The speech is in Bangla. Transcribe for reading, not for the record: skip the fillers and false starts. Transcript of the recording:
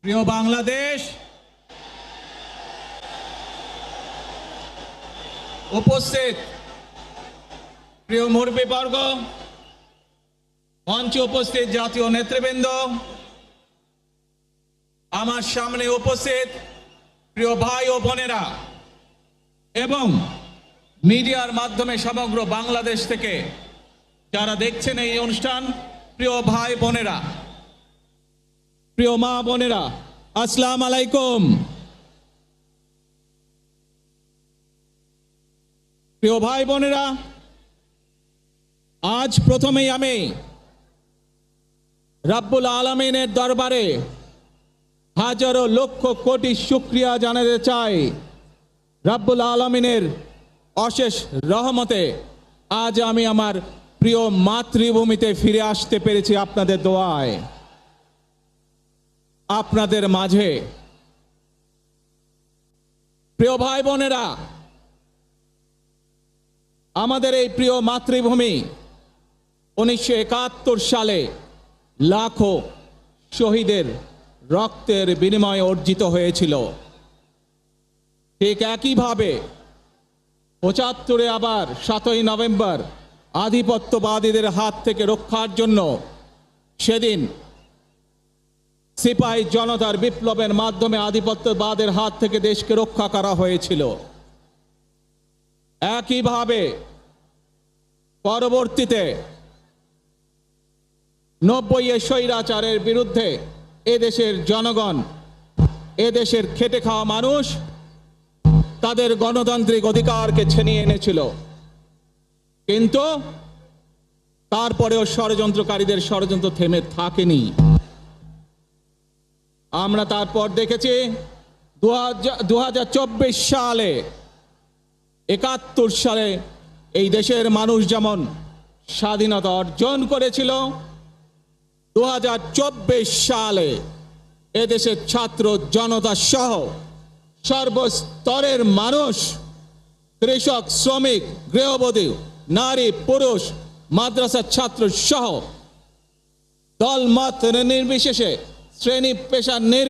প্রিয় বাংলাদেশ, উপস্থিত প্রিয় মুরব্বীবর্গ, মঞ্চে উপস্থিত জাতীয় নেতৃবৃন্দ, আমার সামনে উপস্থিত প্রিয় ভাই ও বোনেরা এবং মিডিয়ার মাধ্যমে সমগ্র বাংলাদেশ থেকে যারা দেখছেন এই অনুষ্ঠান, প্রিয় ভাই বোনেরা, প্রিয় মা বোনেরা, আসসালামু আলাইকুম। প্রিয় ভাই বোনেরা, আজ প্রথমেই আমি রাব্বুল আলামিনের দরবারে হাজারো লক্ষ কোটি শুকরিয়া জানাতে চাই। রাব্বুল আলামিনের অশেষ রহমতে আজ আমি আমার প্রিয় মাতৃভূমিতে ফিরে আসতে পেরেছি আপনাদের দোয়ায়। আপনাদের মাঝে প্রিয় ভাই বোনেরা, আমাদের এই প্রিয় মাতৃভূমি 1971 সালে লাখো শহীদের রক্তের বিনিময়ে অর্জিত হয়েছিল। ঠিক একইভাবে 75-এ আবার 7ই নভেম্বর আধিপত্যবাদীদের হাত থেকে রক্ষার জন্য সেদিন সিপাহী জনতার বিপ্লবের মাধ্যমে আধিপত্যবাদের হাত থেকে দেশকে রক্ষা করা হয়েছিল। একইভাবে পরবর্তীতে 90-এ স্বৈরাচারের বিরুদ্ধে এদেশের জনগণ, এদেশের খেটে খাওয়া মানুষ তাদের গণতান্ত্রিক অধিকারকে ছিনিয়ে এনেছিল, কিন্তু তারপরেও ষড়যন্ত্রকারীদের ষড়যন্ত্র থেমে থাকেনি। আমরা তারপর দেখেছি 2024 সালে, 71 সালে এই দেশের মানুষ যেমন স্বাধীনতা অর্জন করেছিল, 2024 সালে এদেশের ছাত্র জনতা সহ সর্বস্তরের মানুষ, কৃষক, শ্রমিক, গৃহবধূ, নারী, পুরুষ, মাদ্রাসার ছাত্র সহ দল মত নির্বিশেষে, শ্রেণী পেশার